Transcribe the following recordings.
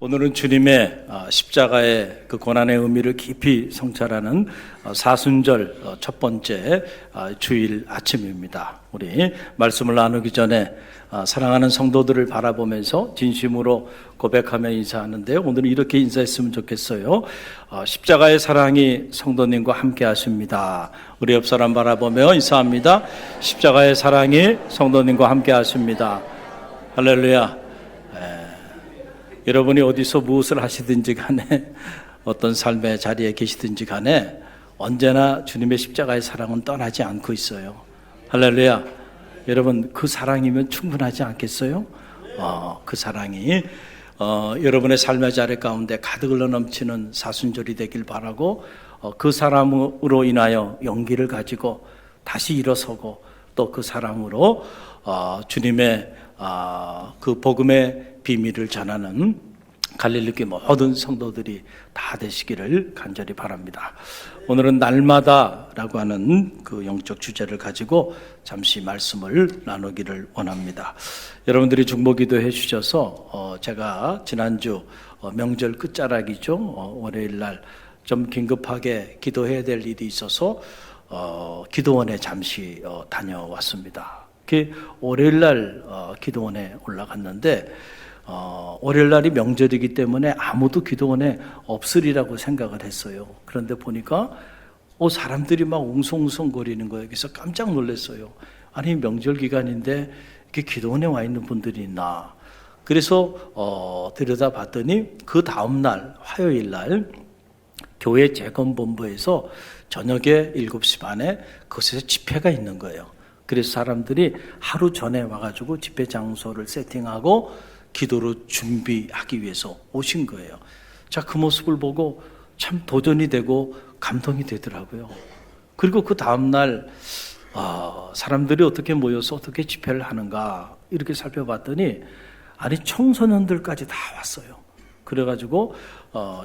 오늘은 주님의 십자가의 그 고난의 의미를 깊이 성찰하는 사순절 첫 번째 주일 아침입니다. 우리 말씀을 나누기 전에 사랑하는 성도들을 바라보면서 진심으로 고백하며 인사하는데요. 오늘은 이렇게 인사했으면 좋겠어요. 십자가의 사랑이 성도님과 함께 하십니다. 우리 옆 사람 바라보며 인사합니다. 십자가의 사랑이 성도님과 함께 하십니다. 할렐루야. 여러분이 어디서 무엇을 하시든지 간에 어떤 삶의 자리에 계시든지 간에 언제나 주님의 십자가의 사랑은 떠나지 않고 있어요. 할렐루야. 여러분 그 사랑이면 충분하지 않겠어요? 그 사랑이 여러분의 삶의 자리 가운데 가득 흘러 넘치는 사순절이 되길 바라고 그 사랑으로 인하여 용기를 가지고 다시 일어서고 또 그 사랑으로 주님의 그 복음의 비밀을 전하는 갈릴리교회 모든 성도들이 다 되시기를 간절히 바랍니다. 오늘은 날마다라고 하는 그 영적 주제를 가지고 잠시 말씀을 나누기를 원합니다. 여러분들이 중보기도 해주셔서 제가 지난주 명절 끝자락이죠. 월요일 날 좀 긴급하게 기도해야 될 일이 있어서 기도원에 잠시 다녀왔습니다. 월요일 날 기도원에 올라갔는데 월요일 날이 명절이기 때문에 아무도 기도원에 없으리라고 생각을 했어요. 그런데 보니까 사람들이 막 웅성웅성거리는 거예요. 그래서 깜짝 놀랐어요. 아니 명절 기간인데 이렇게 기도원에 와 있는 분들이 있나. 그래서 들여다봤더니 그 다음 날 화요일 날 교회 재건본부에서 저녁에 7시 반에 그곳에서 집회가 있는 거예요. 그래서 사람들이 하루 전에 와가지고 집회 장소를 세팅하고 기도로 준비하기 위해서 오신 거예요. 자, 그 모습을 보고 참 도전이 되고 감동이 되더라고요. 그리고 그 다음날 사람들이 어떻게 모여서 어떻게 집회를 하는가 이렇게 살펴봤더니 아니 청소년들까지 다 왔어요. 그래가지고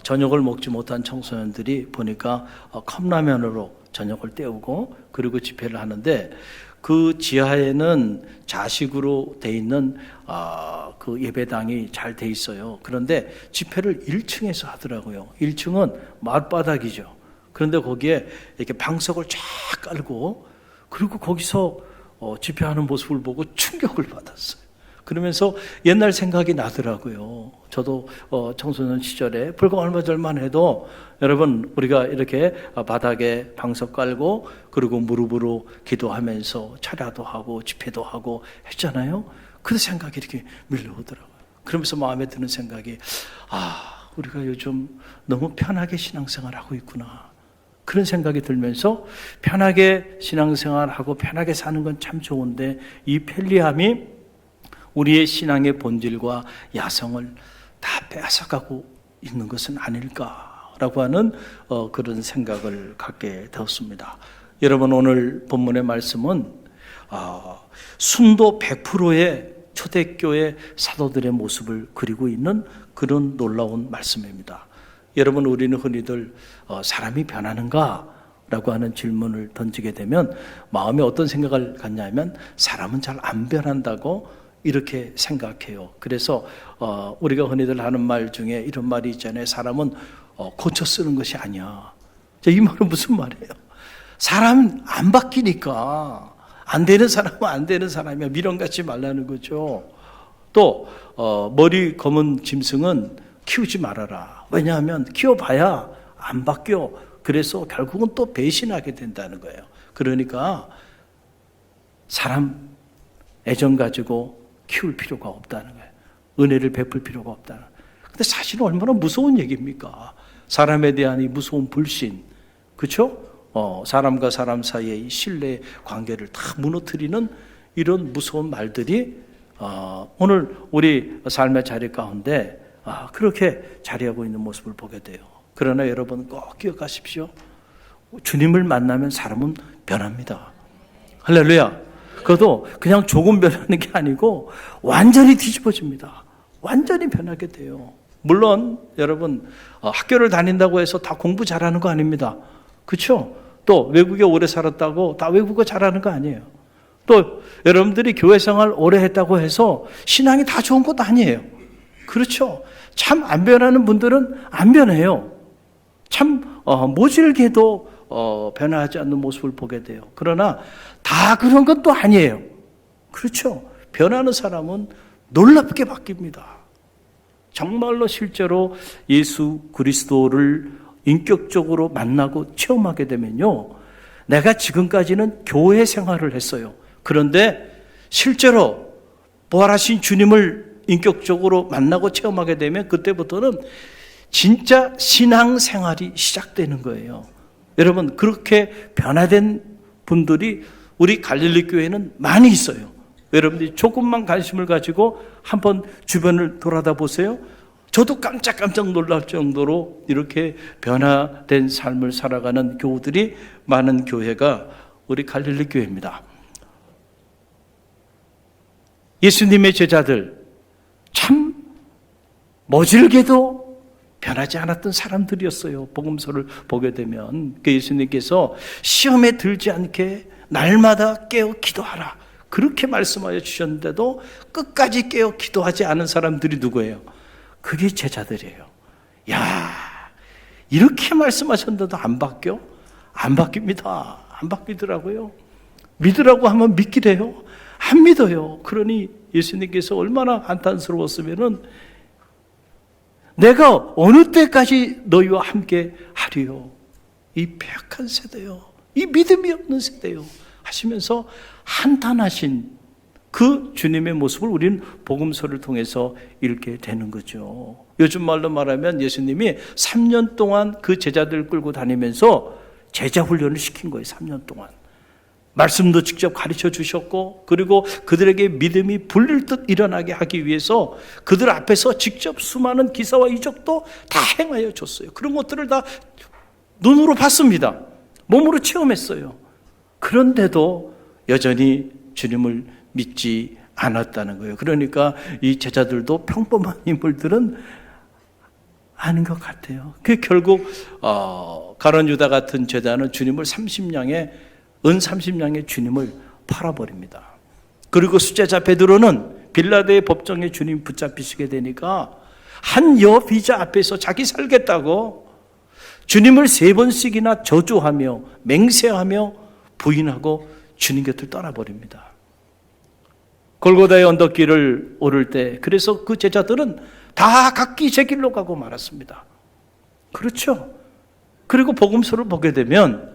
저녁을 먹지 못한 청소년들이 보니까 컵라면으로 저녁을 때우고 그리고 집회를 하는데 그 지하에는 자식으로 돼 있는 그 예배당이 잘 돼 있어요. 그런데 집회를 1층에서 하더라고요. 1층은 마룻바닥이죠. 그런데 거기에 이렇게 방석을 쫙 깔고 그리고 거기서 집회하는 모습을 보고 충격을 받았어요. 그러면서 옛날 생각이 나더라고요. 저도 청소년 시절에 불과 얼마 전만 해도 여러분 우리가 이렇게 바닥에 방석 깔고 그리고 무릎으로 기도하면서 차례도 하고 집회도 하고 했잖아요. 그 생각이 이렇게 밀려오더라고요. 그러면서 마음에 드는 생각이 우리가 요즘 너무 편하게 신앙생활하고 있구나. 그런 생각이 들면서 편하게 신앙생활하고 편하게 사는 건 참 좋은데 이 편리함이 우리의 신앙의 본질과 야성을 다 빼앗아가고 있는 것은 아닐까라고 하는 그런 생각을 갖게 되었습니다. 여러분 오늘 본문의 말씀은 순도 100%의 초대교회 사도들의 모습을 그리고 있는 그런 놀라운 말씀입니다. 여러분 우리는 흔히들 사람이 변하는가? 라고 하는 질문을 던지게 되면 마음에 어떤 생각을 갖냐면 사람은 잘 안 변한다고 이렇게 생각해요. 그래서 우리가 흔히들 하는 말 중에 이런 말이 있잖아요. 사람은 고쳐 쓰는 것이 아니야. 이 말은 무슨 말이에요? 사람 안 바뀌니까 안 되는 사람은 안 되는 사람이야. 미련 갖지 말라는 거죠. 또 머리 검은 짐승은 키우지 말아라. 왜냐하면 키워봐야 안 바뀌어. 그래서 결국은 또 배신하게 된다는 거예요. 그러니까 사람 애정 가지고 키울 필요가 없다는 거예요. 은혜를 베풀 필요가 없다는 거예요. 근데 사실은 얼마나 무서운 얘기입니까? 사람에 대한 이 무서운 불신, 그렇죠? 사람과 사람 사이의 이 신뢰 관계를 다 무너뜨리는 이런 무서운 말들이 오늘 우리 삶의 자리 가운데 그렇게 자리하고 있는 모습을 보게 돼요. 그러나 여러분 꼭 기억하십시오. 주님을 만나면 사람은 변합니다. 할렐루야. 그것도 그냥 조금 변하는 게 아니고 완전히 뒤집어집니다. 완전히 변하게 돼요. 물론 여러분 학교를 다닌다고 해서 다 공부 잘하는 거 아닙니다. 그렇죠? 또 외국에 오래 살았다고 다 외국어 잘하는 거 아니에요. 또 여러분들이 교회 생활 오래 했다고 해서 신앙이 다 좋은 것도 아니에요. 그렇죠? 참 안 변하는 분들은 안 변해요. 참 모질게도 변하지 않는 모습을 보게 돼요. 그러나 다 그런 건 또 아니에요. 그렇죠. 변하는 사람은 놀랍게 바뀝니다. 정말로 실제로 예수 그리스도를 인격적으로 만나고 체험하게 되면요, 내가 지금까지는 교회 생활을 했어요. 그런데 실제로 부활하신 주님을 인격적으로 만나고 체험하게 되면 그때부터는 진짜 신앙생활이 시작되는 거예요. 여러분, 그렇게 변화된 분들이 우리 갈릴리 교회는 많이 있어요. 여러분들이 조금만 관심을 가지고 한번 주변을 돌아다 보세요. 저도 깜짝깜짝 놀랄 정도로 이렇게 변화된 삶을 살아가는 교우들이 많은 교회가 우리 갈릴리 교회입니다. 예수님의 제자들, 참 모질게도 변하지 않았던 사람들이었어요. 복음서를 보게 되면 예수님께서 시험에 들지 않게 날마다 깨어 기도하라, 그렇게 말씀하여 주셨는데도 끝까지 깨어 기도하지 않은 사람들이 누구예요? 그게 제자들이에요. 야, 이렇게 말씀하셨는데도 안 바뀌어? 안 바뀝니다. 안 바뀌더라고요. 믿으라고 하면 믿기래요. 안 믿어요. 그러니 예수님께서 얼마나 한탄스러웠으면은, 내가 어느 때까지 너희와 함께 하리요? 이 패역한 세대요, 이 믿음이 없는 세대요 하시면서 한탄하신 그 주님의 모습을 우리는 복음서를 통해서 읽게 되는 거죠. 요즘 말로 말하면 예수님이 3년 동안 그 제자들 끌고 다니면서 제자 훈련을 시킨 거예요. 3년 동안 말씀도 직접 가르쳐 주셨고, 그리고 그들에게 믿음이 불릴 듯 일어나게 하기 위해서 그들 앞에서 직접 수많은 기사와 이적도 다 행하여 줬어요. 그런 것들을 다 눈으로 봤습니다. 몸으로 체험했어요. 그런데도 여전히 주님을 믿지 않았다는 거예요. 그러니까 이 제자들도 평범한 인물들은 아닌 것 같아요. 그 결국 가룟 유다 같은 제자는 주님을 30냥에 은 30냥의 주님을 팔아버립니다. 그리고 수제자 베드로는 빌라도의 법정에 주님 붙잡히시게 되니까 한 여비자 앞에서 자기 살겠다고 주님을 3번씩이나 저주하며 맹세하며 부인하고 주님 곁을 떠나버립니다. 골고다의 언덕길을 오를 때, 그래서 그 제자들은 다 각기 제 길로 가고 말았습니다. 그렇죠. 그리고 복음서를 보게 되면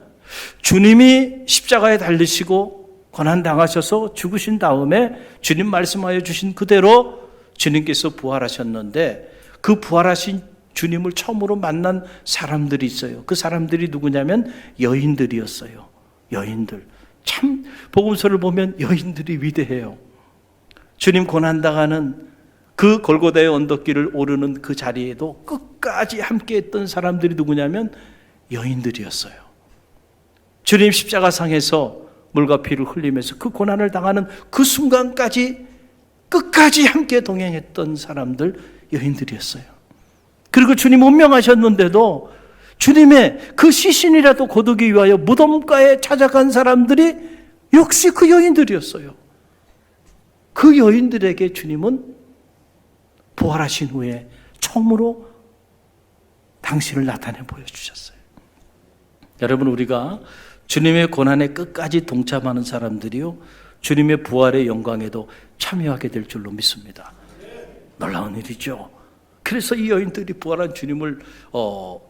주님이 십자가에 달리시고 고난당하셔서 죽으신 다음에 주님 말씀하여 주신 그대로 주님께서 부활하셨는데, 그 부활하신 주님을 처음으로 만난 사람들이 있어요. 그 사람들이 누구냐면 여인들이었어요. 여인들. 참 복음서를 보면 여인들이 위대해요. 주님 고난당하는 그 골고다의 언덕길을 오르는 그 자리에도 끝까지 함께했던 사람들이 누구냐면 여인들이었어요. 주님 십자가상에서 물과 피를 흘리면서 그 고난을 당하는 그 순간까지 끝까지 함께 동행했던 사람들, 여인들이었어요. 그리고 주님 운명하셨는데도 주님의 그 시신이라도 거두기 위하여 무덤가에 찾아간 사람들이 역시 그 여인들이었어요. 그 여인들에게 주님은 부활하신 후에 처음으로 당신을 나타내 보여주셨어요. 여러분, 우리가 주님의 고난의 끝까지 동참하는 사람들이요, 주님의 부활의 영광에도 참여하게 될 줄로 믿습니다. 놀라운 일이죠. 그래서 이 여인들이 부활한 주님을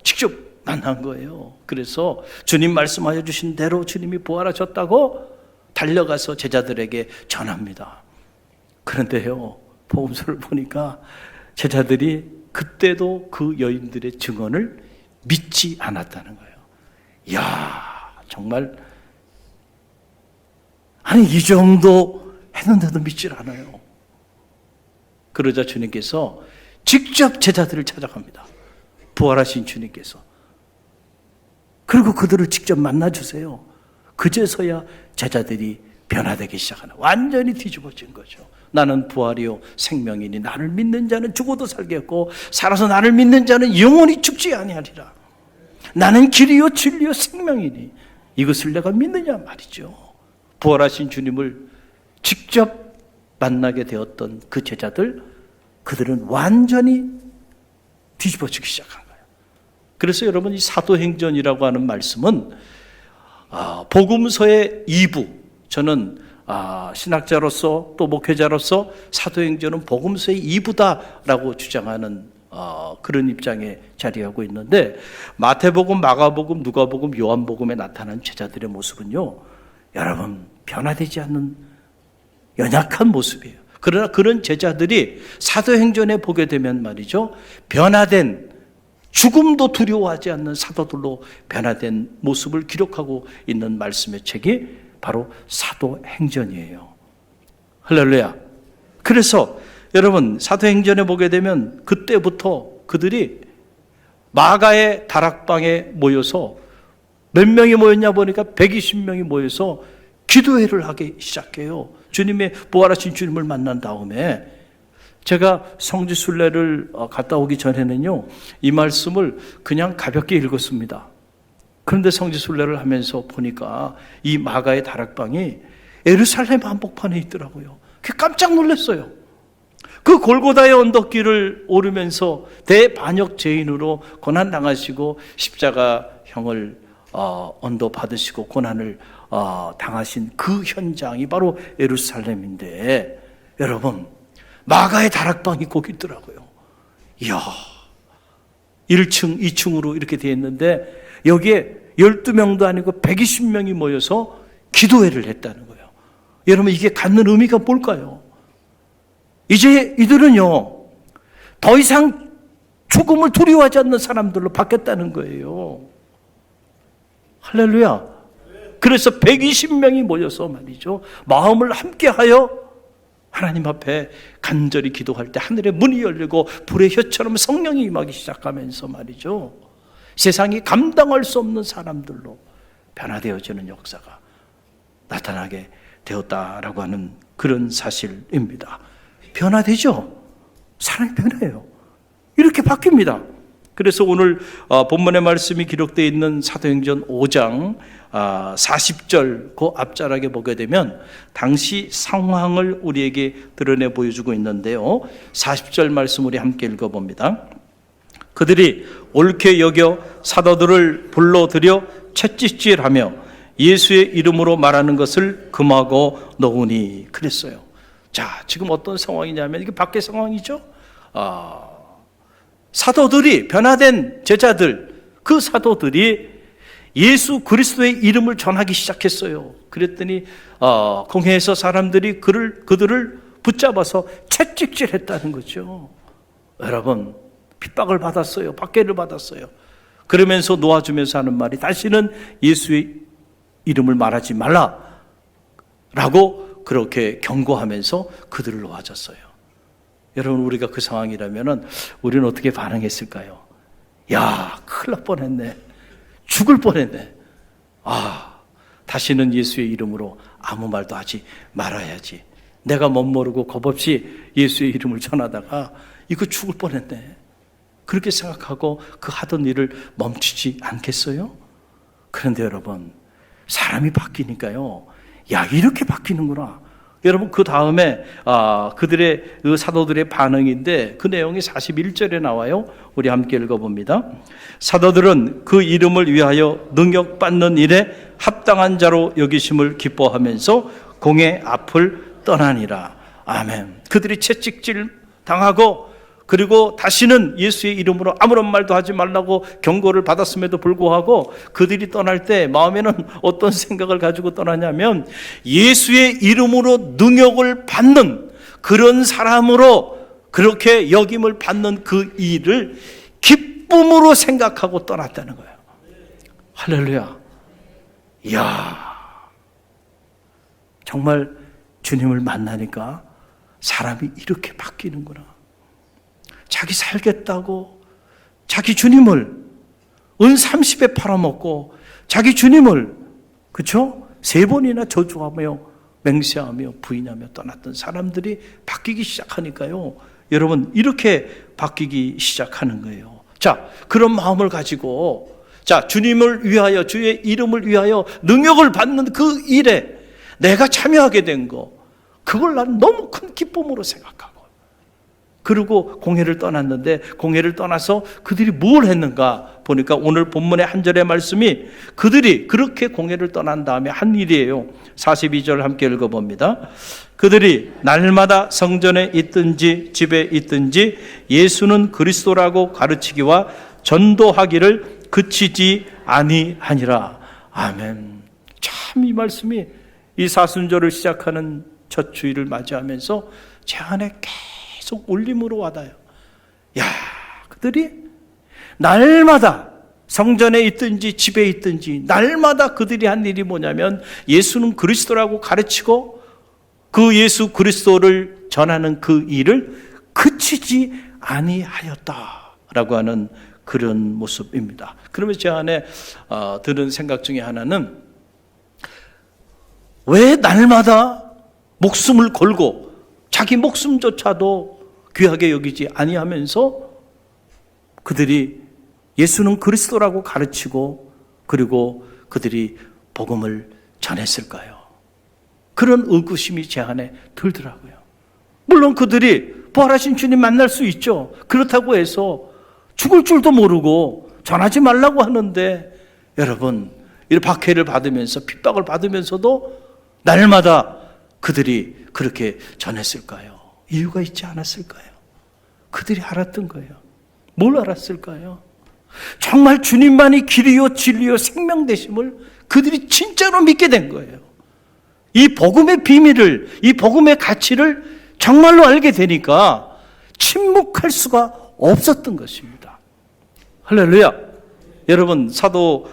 직접 만난 거예요. 그래서 주님 말씀하여 주신 대로 주님이 부활하셨다고 달려가서 제자들에게 전합니다. 그런데요, 복음서를 보니까 제자들이 그때도 그 여인들의 증언을 믿지 않았다는 거예요. 이야, 정말, 아니 이 정도 했는데도 믿질 않아요. 그러자 주님께서 직접 제자들을 찾아갑니다. 부활하신 주님께서. 그리고 그들을 직접 만나주세요. 그제서야 제자들이 변화되기 시작하는, 완전히 뒤집어진 거죠. 나는 부활이요 생명이니 나를 믿는 자는 죽어도 살겠고 살아서 나를 믿는 자는 영원히 죽지 아니하리라. 나는 길이요 진리요 생명이니 이것을 내가 믿느냐 말이죠. 부활하신 주님을 직접 만나게 되었던 그 제자들, 그들은 완전히 뒤집어지기 시작한 거예요. 그래서 여러분, 이 사도행전이라고 하는 말씀은 복음서의 2부, 저는 신학자로서 또 목회자로서 사도행전은 복음서의 2부다라고 주장하는 그런 입장에 자리하고 있는데, 마태복음, 마가복음, 누가복음, 요한복음에 나타난 제자들의 모습은요, 여러분, 변화되지 않는 연약한 모습이에요. 그러나 그런 제자들이 사도행전에 보게 되면 말이죠, 변화된, 죽음도 두려워하지 않는 사도들로 변화된 모습을 기록하고 있는 말씀의 책이 바로 사도행전이에요. 할렐루야. 그래서 여러분, 사도행전에 보게 되면 그때부터 그들이 마가의 다락방에 모여서 몇 명이 모였냐 보니까 120명이 모여서 기도회를 하기 시작해요. 주님의 부활하신 주님을 만난 다음에, 제가 성지순례를 갔다 오기 전에는요, 이 말씀을 그냥 가볍게 읽었습니다. 그런데 성지순례를 하면서 보니까 이 마가의 다락방이 예루살렘 한복판에 있더라고요. 깜짝 놀랐어요. 그 골고다의 언덕길을 오르면서 대반역 죄인으로 고난당하시고 십자가형을 언도 받으시고 고난을 당하신 그 현장이 바로 예루살렘인데, 여러분, 마가의 다락방이 거기 있더라고요. 이야, 1층, 2층으로 이렇게 되어 있는데 여기에 12명도 아니고 120명이 모여서 기도회를 했다는 거예요. 여러분, 이게 갖는 의미가 뭘까요? 이제 이들은요, 더 이상 죽음을 두려워하지 않는 사람들로 바뀌었다는 거예요. 할렐루야. 그래서 120명이 모여서 말이죠, 마음을 함께하여 하나님 앞에 간절히 기도할 때 하늘의 문이 열리고 불의 혀처럼 성령이 임하기 시작하면서 말이죠, 세상이 감당할 수 없는 사람들로 변화되어지는 역사가 나타나게 되었다라고 하는 그런 사실입니다. 변화되죠? 사람이 변해요. 이렇게 바뀝니다. 그래서 오늘 본문의 말씀이 기록되어 있는 사도행전 5장 40절 그 앞자락에 보게 되면 당시 상황을 우리에게 드러내 보여주고 있는데요, 40절 말씀 우리 함께 읽어봅니다. 그들이 옳게 여겨 사도들을 불러들여 채찍질하며 예수의 이름으로 말하는 것을 금하고 놓으니 그랬어요. 자, 지금 어떤 상황이냐면 이게 밖의 상황이죠. 사도들이, 변화된 제자들, 그 사도들이 예수 그리스도의 이름을 전하기 시작했어요. 그랬더니 공회에서 사람들이 그들을 붙잡아서 채찍질했다는 거죠. 여러분, 핍박을 받았어요. 박해를 받았어요. 그러면서 놓아주면서 하는 말이, 다시는 예수의 이름을 말하지 말라라고 그렇게 경고하면서 그들을 놓아줬어요. 여러분, 우리가 그 상황이라면 우리는 어떻게 반응했을까요? 야, 큰일 날 뻔했네. 죽을 뻔했네. 다시는 예수의 이름으로 아무 말도 하지 말아야지. 내가 멋모르고 겁없이 예수의 이름을 전하다가 이거 죽을 뻔했네. 그렇게 생각하고 그 하던 일을 멈추지 않겠어요? 그런데 여러분, 사람이 바뀌니까요, 야, 이렇게 바뀌는구나. 여러분, 그 다음에 그들의 그 사도들의 반응인데 그 내용이 41절에 나와요. 우리 함께 읽어봅니다. 사도들은 그 이름을 위하여 능력받는 일에 합당한 자로 여기심을 기뻐하면서 공회 앞을 떠나니라. 아멘. 그들이 채찍질 당하고, 그리고 다시는 예수의 이름으로 아무런 말도 하지 말라고 경고를 받았음에도 불구하고 그들이 떠날 때 마음에는 어떤 생각을 가지고 떠나냐면, 예수의 이름으로 능력을 받는 그런 사람으로 그렇게 역임을 받는 그 일을 기쁨으로 생각하고 떠났다는 거예요. 할렐루야. 이야, 정말 주님을 만나니까 사람이 이렇게 바뀌는구나. 자기 살겠다고 자기 주님을 은 30에 팔아먹고 자기 주님을, 그렇죠? 3번이나 저주하며 맹세하며 부인하며 떠났던 사람들이 바뀌기 시작하니까요, 여러분, 이렇게 바뀌기 시작하는 거예요. 자, 그런 마음을 가지고, 자, 주님을 위하여, 주의 이름을 위하여 능력을 받는 그 일에 내가 참여하게 된 거, 그걸 난 너무 큰 기쁨으로 생각하고, 그리고 공회를 떠났는데 공회를 떠나서 그들이 뭘 했는가 보니까 오늘 본문의 한 절의 말씀이 그들이 그렇게 공회를 떠난 다음에 한 일이에요. 42절 함께 읽어봅니다. 그들이 날마다 성전에 있든지 집에 있든지 예수는 그리스도라고 가르치기와 전도하기를 그치지 아니하니라. 아멘. 참 이 말씀이 이 사순절을 시작하는 첫 주일을 맞이하면서 제 안에 계속 울림으로 와닿아요. 야, 그들이 날마다 성전에 있든지 집에 있든지 날마다 그들이 한 일이 뭐냐면 예수는 그리스도라고 가르치고 그 예수 그리스도를 전하는 그 일을 그치지 아니하였다라고 하는 그런 모습입니다. 그러면 제 안에 드는 생각 중에 하나는 왜 날마다 목숨을 걸고 자기 목숨조차도 귀하게 여기지 아니하면서 그들이 예수는 그리스도라고 가르치고 그리고 그들이 복음을 전했을까요? 그런 의구심이 제 안에 들더라고요. 물론 그들이 부활하신 주님 만날 수 있죠. 그렇다고 해서 죽을 줄도 모르고 전하지 말라고 하는데 여러분, 이 박해를 받으면서 핍박을 받으면서도 날마다 그들이 그렇게 전했을까요? 이유가 있지 않았을까요? 그들이 알았던 거예요. 뭘 알았을까요? 정말 주님만이 길이요 진리요 생명 되심을 그들이 진짜로 믿게 된 거예요. 이 복음의 비밀을, 이 복음의 가치를 정말로 알게 되니까 침묵할 수가 없었던 것입니다. 할렐루야. 여러분, 사도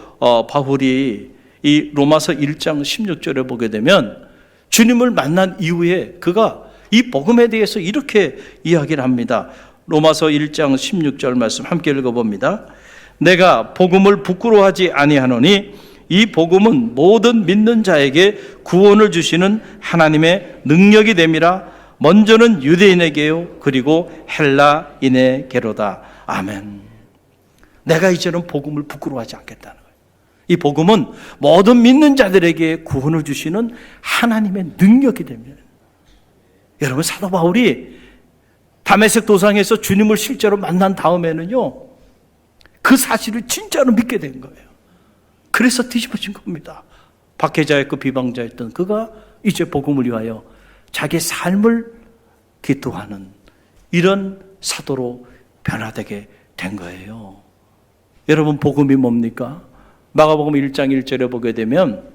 바울이 이 로마서 1장 16절에 보게 되면 주님을 만난 이후에 그가 이 복음에 대해서 이렇게 이야기를 합니다. 로마서 1장 16절 말씀 함께 읽어봅니다. 내가 복음을 부끄러워하지 아니하노니 이 복음은 모든 믿는 자에게 구원을 주시는 하나님의 능력이 됨이라. 먼저는 유대인에게요 그리고 헬라인에게로다. 아멘. 내가 이제는 복음을 부끄러워하지 않겠다는 거예요. 이 복음은 모든 믿는 자들에게 구원을 주시는 하나님의 능력이 됩니다. 여러분, 사도 바울이 다메섹 도상에서 주님을 실제로 만난 다음에는요 그 사실을 진짜로 믿게 된 거예요. 그래서 뒤집어진 겁니다. 박해자였고 비방자였던 그가 이제 복음을 위하여 자기 삶을 기도하는 이런 사도로 변화되게 된 거예요. 여러분, 복음이 뭡니까? 마가복음 1장 1절에 보게 되면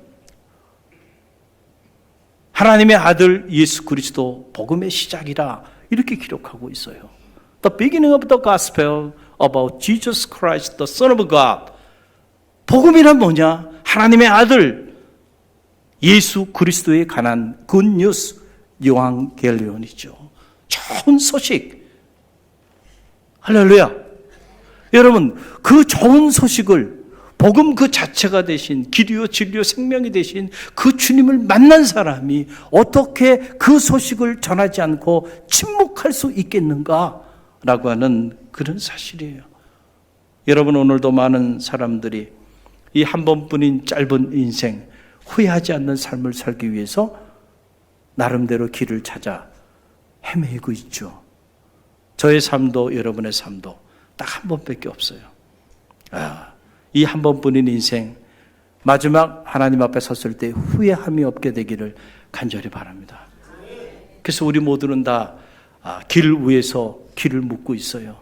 하나님의 아들 예수 그리스도 복음의 시작이라 이렇게 기록하고 있어요. The beginning of the gospel about Jesus Christ, the Son of God. 복음이란 뭐냐? 하나님의 아들 예수 그리스도에 관한 굿뉴스, 요한겔리온이죠. 좋은 소식. 할렐루야. 여러분, 그 좋은 소식을 복음 그 자체가 되신 길이요 진리요 생명이 되신 그 주님을 만난 사람이 어떻게 그 소식을 전하지 않고 침묵할 수 있겠는가라고 하는 그런 사실이에요. 여러분, 오늘도 많은 사람들이 이 한 번뿐인 짧은 인생, 후회하지 않는 삶을 살기 위해서 나름대로 길을 찾아 헤매고 있죠. 저의 삶도 여러분의 삶도 딱 한 번밖에 없어요. 이 한 번뿐인 인생, 마지막 하나님 앞에 섰을 때 후회함이 없게 되기를 간절히 바랍니다. 그래서 우리 모두는 다 길 위에서 길을 묻고 있어요.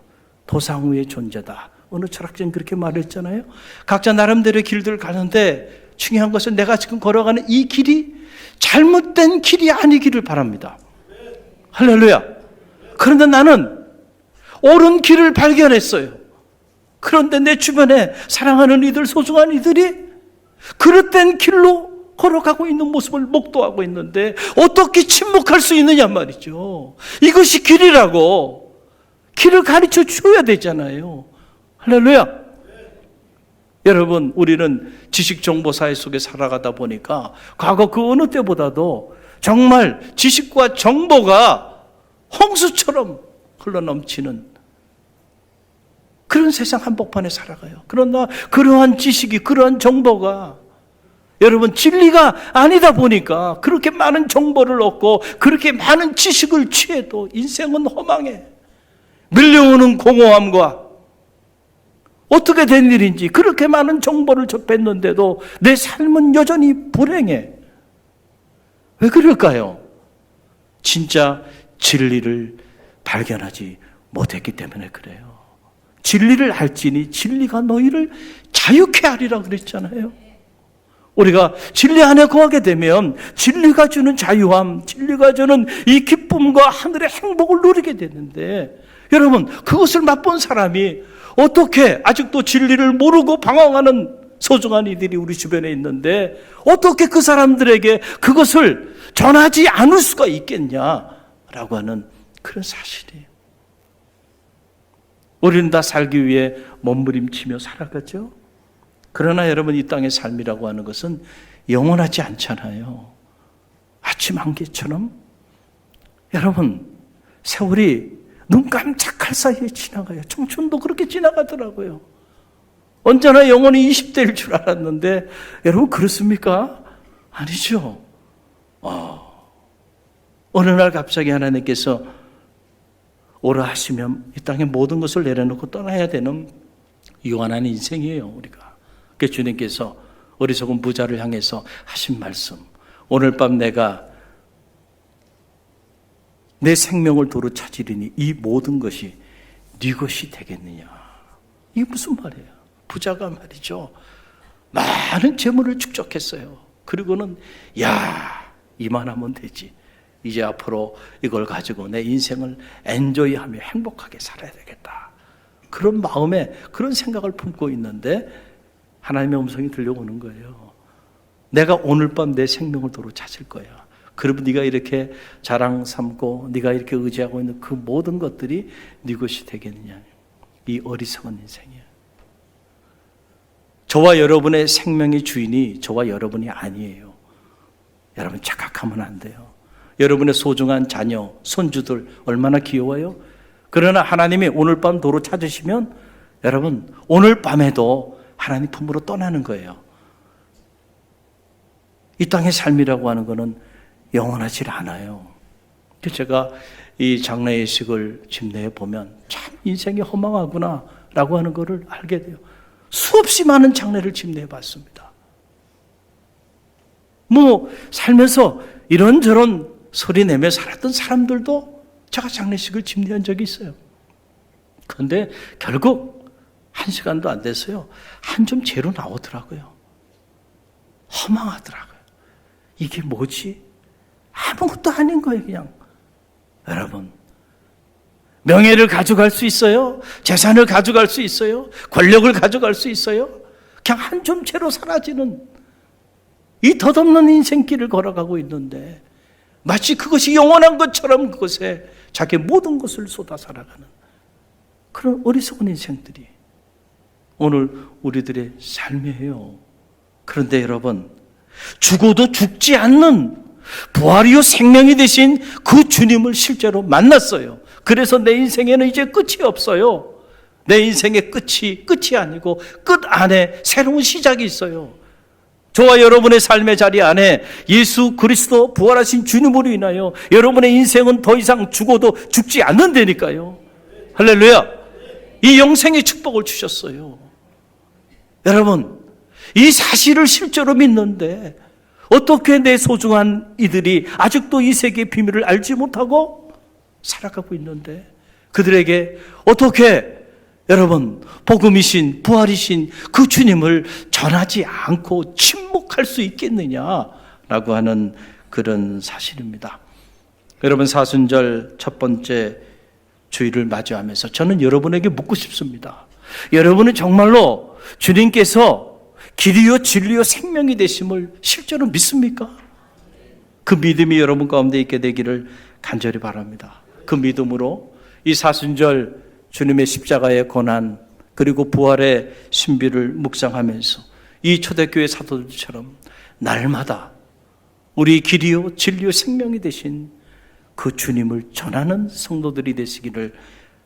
도상 위의 존재다. 어느 철학자는 그렇게 말했잖아요. 각자 나름대로의 길들을 가는데 중요한 것은 내가 지금 걸어가는 이 길이 잘못된 길이 아니기를 바랍니다. 할렐루야. 그런데 나는 옳은 길을 발견했어요. 그런데 내 주변에 사랑하는 이들, 소중한 이들이 그릇된 길로 걸어가고 있는 모습을 목도하고 있는데 어떻게 침묵할 수 있느냐 말이죠. 이것이 길이라고 길을 가르쳐 줘야 되잖아요. 할렐루야. 여러분, 우리는 지식정보사회 속에 살아가다 보니까 과거 그 어느 때보다도 정말 지식과 정보가 홍수처럼 흘러넘치는 그런 세상 한복판에 살아가요. 그러나 그러한 지식이, 그러한 정보가 여러분 진리가 아니다 보니까 그렇게 많은 정보를 얻고 그렇게 많은 지식을 취해도 인생은 허망해. 밀려오는 공허함과 어떻게 된 일인지 그렇게 많은 정보를 접했는데도 내 삶은 여전히 불행해. 왜 그럴까요? 진짜 진리를 발견하지 못했기 때문에 그래요. 진리를 알지니 진리가 너희를 자유케 하리라 그랬잖아요. 우리가 진리 안에 거하게 되면 진리가 주는 자유함, 진리가 주는 이 기쁨과 하늘의 행복을 누리게 되는데, 여러분, 그것을 맛본 사람이 어떻게 아직도 진리를 모르고 방황하는 소중한 이들이 우리 주변에 있는데 어떻게 그 사람들에게 그것을 전하지 않을 수가 있겠냐라고 하는 그런 사실이에요. 우리는 다 살기 위해 몸부림치며 살아가죠. 그러나 여러분, 이 땅의 삶이라고 하는 것은 영원하지 않잖아요. 아침 안개처럼 여러분, 세월이 눈 깜짝할 사이에 지나가요. 청춘도 그렇게 지나가더라고요. 언제나 영원히 20대일 줄 알았는데 여러분, 그렇습니까? 아니죠. 어느 날 갑자기 하나님께서 오라 하시면 이 땅의 모든 것을 내려놓고 떠나야 되는 유한한 인생이에요, 우리가. 그래서 주님께서 어리석은 부자를 향해서 하신 말씀, 오늘 밤 내가 내 생명을 도로 찾으리니 이 모든 것이 네 것이 되겠느냐. 이게 무슨 말이에요? 부자가 말이죠, 많은 재물을 축적했어요. 그리고는 이만하면 되지, 이제 앞으로 이걸 가지고 내 인생을 엔조이하며 행복하게 살아야 되겠다, 그런 마음에 그런 생각을 품고 있는데 하나님의 음성이 들려오는 거예요. 내가 오늘 밤 내 생명을 도로 찾을 거야. 그러면 네가 이렇게 자랑 삼고 네가 이렇게 의지하고 있는 그 모든 것들이 네 것이 되겠느냐. 이 어리석은 인생이야. 저와 여러분의 생명의 주인이 저와 여러분이 아니에요. 여러분, 착각하면 안 돼요. 여러분의 소중한 자녀, 손주들 얼마나 귀여워요. 그러나 하나님이 오늘 밤 도로 찾으시면 여러분, 오늘 밤에도 하나님 품으로 떠나는 거예요. 이 땅의 삶이라고 하는 것은 영원하지 않아요. 제가 이 장래 예식을 집내에 보면 참 인생이 허망하구나 라고 하는 것을 알게 돼요. 수없이 많은 장례를 집내에 봤습니다. 살면서 이런저런 소리 내며 살았던 사람들도 제가 장례식을 집례한 적이 있어요. 그런데 결국 1시간도 안 됐어요. 한 점 재로 나오더라고요. 허망하더라고요. 이게 뭐지? 아무것도 아닌 거예요, 그냥. 여러분, 명예를 가져갈 수 있어요? 재산을 가져갈 수 있어요? 권력을 가져갈 수 있어요? 그냥 한 줌째로 사라지는 이 덧없는 인생길을 걸어가고 있는데 마치 그것이 영원한 것처럼 그것에 자기의 모든 것을 쏟아 살아가는 그런 어리석은 인생들이 오늘 우리들의 삶이에요. 그런데 여러분, 죽어도 죽지 않는 부활이요 생명이 되신 그 주님을 실제로 만났어요. 그래서 내 인생에는 이제 끝이 없어요. 내 인생의 끝이 아니고 끝 안에 새로운 시작이 있어요. 저와 여러분의 삶의 자리 안에 예수 그리스도 부활하신 주님으로 인하여 여러분의 인생은 더 이상 죽어도 죽지 않는다니까요. 할렐루야. 이 영생의 축복을 주셨어요. 여러분, 이 사실을 실제로 믿는데 어떻게 내 소중한 이들이 아직도 이 세계의 비밀을 알지 못하고 살아가고 있는데 그들에게 어떻게 여러분 복음이신 부활이신 그 주님을 전하지 않고 침묵할 수 있겠느냐라고 하는 그런 사실입니다. 여러분, 사순절 첫 번째 주일을 맞이하면서 저는 여러분에게 묻고 싶습니다. 여러분은 정말로 주님께서 길이요 진리요 생명이 되심을 실제로 믿습니까? 그 믿음이 여러분 가운데 있게 되기를 간절히 바랍니다. 그 믿음으로 이 사순절 주님의 십자가의 고난 그리고 부활의 신비를 묵상하면서 이 초대교회 사도들처럼 날마다 우리 길이요 진리요 생명이 되신 그 주님을 전하는 성도들이 되시기를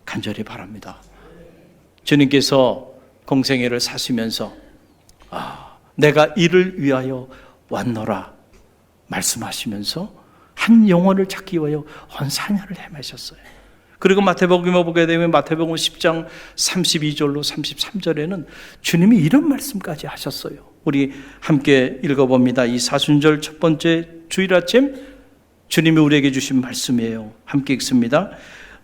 간절히 바랍니다. 주님께서 공생애를 사시면서 내가 이를 위하여 왔노라 말씀하시면서 한 영혼을 찾기 위하여 온 4년을 헤매셨어요. 그리고 마태복음에 보게 되면 마태복음 10장 32절로 33절에는 주님이 이런 말씀까지 하셨어요. 우리 함께 읽어봅니다. 이 사순절 첫 번째 주일 아침 주님이 우리에게 주신 말씀이에요. 함께 읽습니다.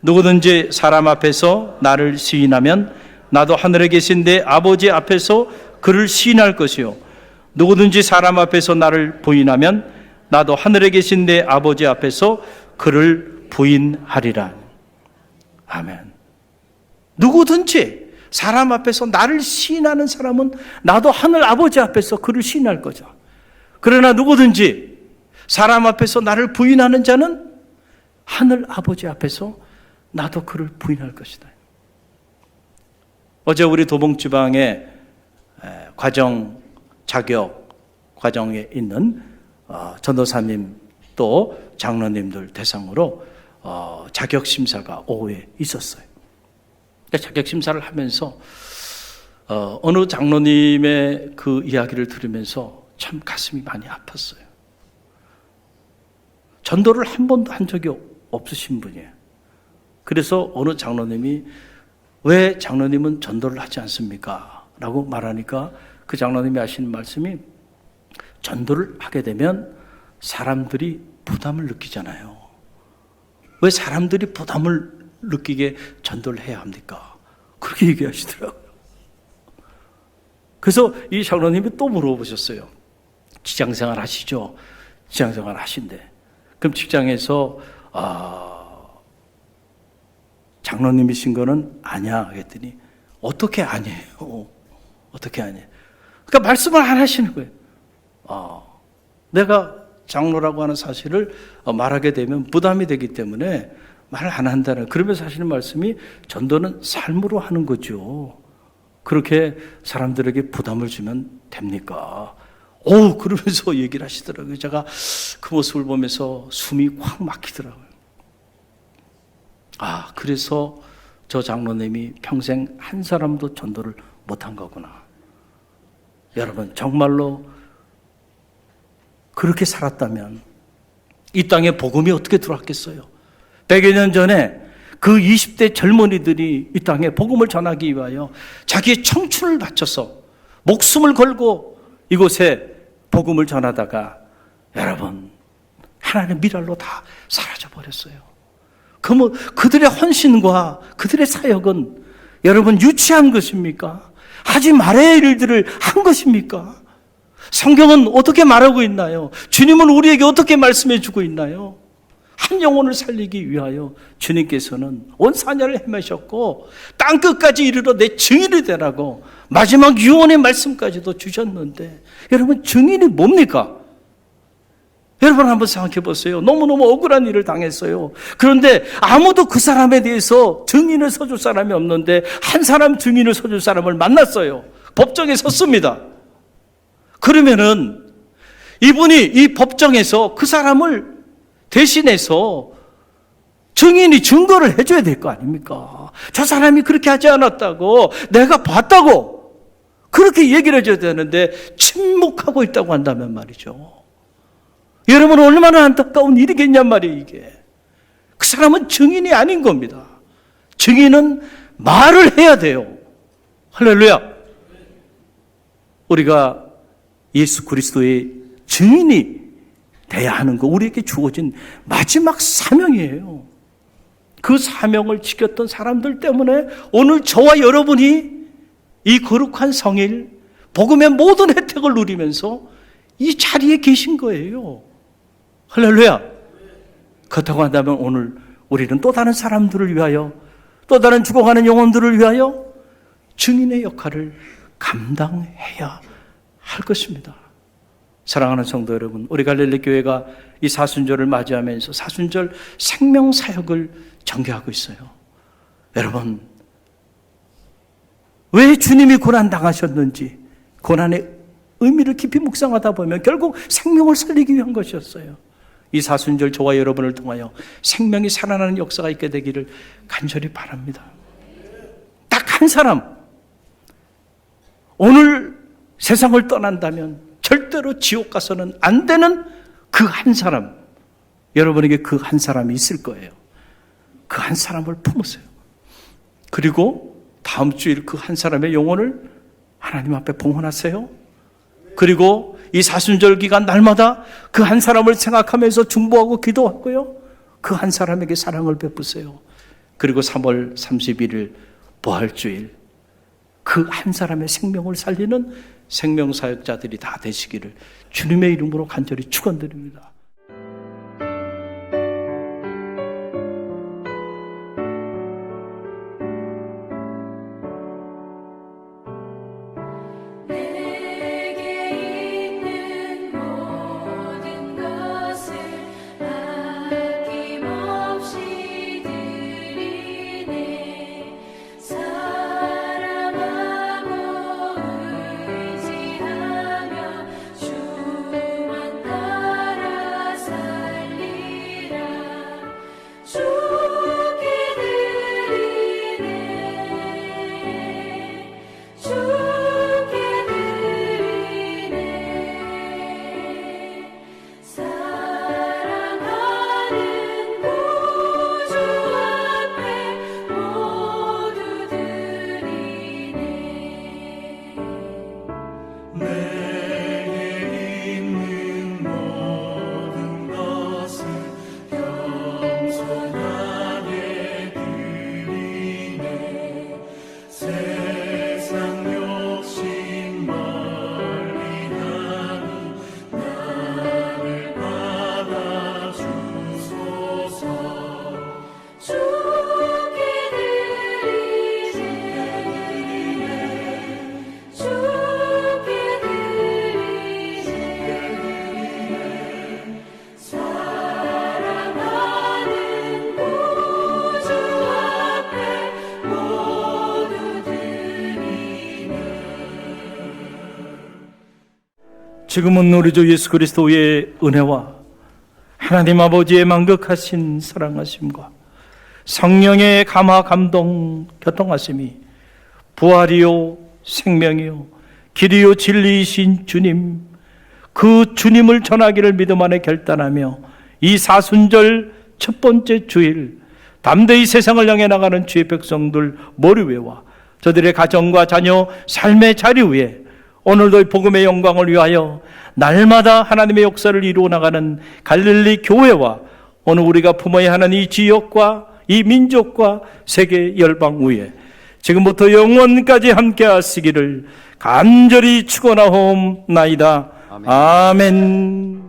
누구든지 사람 앞에서 나를 시인하면 나도 하늘에 계신 내 아버지 앞에서 그를 시인할 것이요, 누구든지 사람 앞에서 나를 부인하면 나도 하늘에 계신 내 아버지 앞에서 그를 부인하리라. 아멘. 누구든지 사람 앞에서 나를 시인하는 사람은 나도 하늘 아버지 앞에서 그를 시인할 거죠. 그러나 누구든지 사람 앞에서 나를 부인하는 자는 하늘 아버지 앞에서 나도 그를 부인할 것이다. 어제 우리 도봉지방의 과정 자격 과정에 있는 전도사님 또 장로님들 대상으로 자격 심사가 오후에 있었어요. 자격 심사를 하면서 어느 장로님의 그 이야기를 들으면서 참 가슴이 많이 아팠어요. 전도를 한 번도 한 적이 없으신 분이에요. 그래서 어느 장로님이 왜 장로님은 전도를 하지 않습니까? 라고 말하니까 그 장로님이 하시는 말씀이, 전도를 하게 되면 사람들이 부담을 느끼잖아요. 왜 사람들이 부담을 느끼게 전도를 해야 합니까? 그렇게 얘기하시더라고요. 그래서 이 장로님이 또 물어보셨어요. 직장생활 하시죠? 직장생활 하신대. 그럼 직장에서 장로님이신 거는 아냐 했더니 어떻게 아니에요? 어떻게 아니에요? 그러니까 말씀을 안 하시는 거예요. 내가 장로라고 하는 사실을 말하게 되면 부담이 되기 때문에 말을 안 한다는, 그러면서 하시는 말씀이 전도는 삶으로 하는 거죠. 그렇게 사람들에게 부담을 주면 됩니까? 그러면서 얘기를 하시더라고요. 제가 그 모습을 보면서 숨이 확 막히더라고요. 그래서 저 장로님이 평생 한 사람도 전도를 못한 거구나. 여러분, 정말로 그렇게 살았다면 이 땅에 복음이 어떻게 들어왔겠어요? 100여 년 전에 그 20대 젊은이들이 이 땅에 복음을 전하기 위하여 자기의 청춘을 바쳐서 목숨을 걸고 이곳에 복음을 전하다가 여러분, 하나님의 미랄로 다 사라져버렸어요. 그러면 그들의 헌신과 그들의 사역은 여러분 유치한 것입니까? 하지 말아야 할 일들을 한 것입니까? 성경은 어떻게 말하고 있나요? 주님은 우리에게 어떻게 말씀해 주고 있나요? 한 영혼을 살리기 위하여 주님께서는 온 사냐를 헤매셨고 땅끝까지 이르러 내 증인이 되라고 마지막 유언의 말씀까지도 주셨는데, 여러분, 증인이 뭡니까? 여러분 한번 생각해 보세요. 너무너무 억울한 일을 당했어요. 그런데 아무도 그 사람에 대해서 증인을 서줄 사람이 없는데 한 사람 증인을 서줄 사람을 만났어요. 법정에 섰습니다. 그러면은 이분이 이 법정에서 그 사람을 대신해서 증인이 증거를 해줘야 될 거 아닙니까? 저 사람이 그렇게 하지 않았다고, 내가 봤다고 그렇게 얘기를 해줘야 되는데 침묵하고 있다고 한다면 말이죠. 여러분, 얼마나 안타까운 일이겠냔 말이에요. 이게 그 사람은 증인이 아닌 겁니다. 증인은 말을 해야 돼요. 할렐루야. 우리가 예수 그리스도의 증인이 돼야 하는 거, 우리에게 주어진 마지막 사명이에요. 그 사명을 지켰던 사람들 때문에 오늘 저와 여러분이 이 거룩한 성일 복음의 모든 혜택을 누리면서 이 자리에 계신 거예요. 할렐루야. 그렇다고 한다면 오늘 우리는 또 다른 사람들을 위하여, 또 다른 죽어가는 영혼들을 위하여 증인의 역할을 감당해야 할 것입니다. 사랑하는 성도 여러분, 우리 갈릴리 교회가 이 사순절을 맞이하면서 사순절 생명사역을 전개하고 있어요. 여러분, 왜 주님이 고난당하셨는지, 고난의 의미를 깊이 묵상하다 보면 결국 생명을 살리기 위한 것이었어요. 이 사순절 저와 여러분을 통하여 생명이 살아나는 역사가 있게 되기를 간절히 바랍니다. 딱 한 사람, 오늘 세상을 떠난다면 절대로 지옥 가서는 안 되는 그 한 사람, 여러분에게 그 한 사람이 있을 거예요. 그 한 사람을 품으세요. 그리고 다음 주일 그 한 사람의 영혼을 하나님 앞에 봉헌하세요. 그리고 이 사순절 기간 날마다 그 한 사람을 생각하면서 중보하고 기도하고요. 그 한 사람에게 사랑을 베푸세요. 그리고 3월 31일 부활주일 그 한 사람의 생명을 살리는 생명사역자들이 다 되시기를 주님의 이름으로 간절히 축원드립니다. 지금은 우리 주 예수 그리스도의 은혜와 하나님 아버지의 만극하신 사랑하심과 성령의 감화 감동 교통하심이 부활이요 생명이요 길이요 진리이신 주님, 그 주님을 전하기를 믿음 안에 결단하며 이 사순절 첫 번째 주일 담대히 세상을 향해 나가는 주의 백성들 머리 위와 저들의 가정과 자녀 삶의 자리 위에 오늘도 복음의 영광을 위하여 날마다 하나님의 역사를 이루어 나가는 갈릴리 교회와 오늘 우리가 품어야 하는 이 지역과 이 민족과 세계 열방 위에 지금부터 영원까지 함께 하시기를 간절히 축원하옵나이다. 아멘.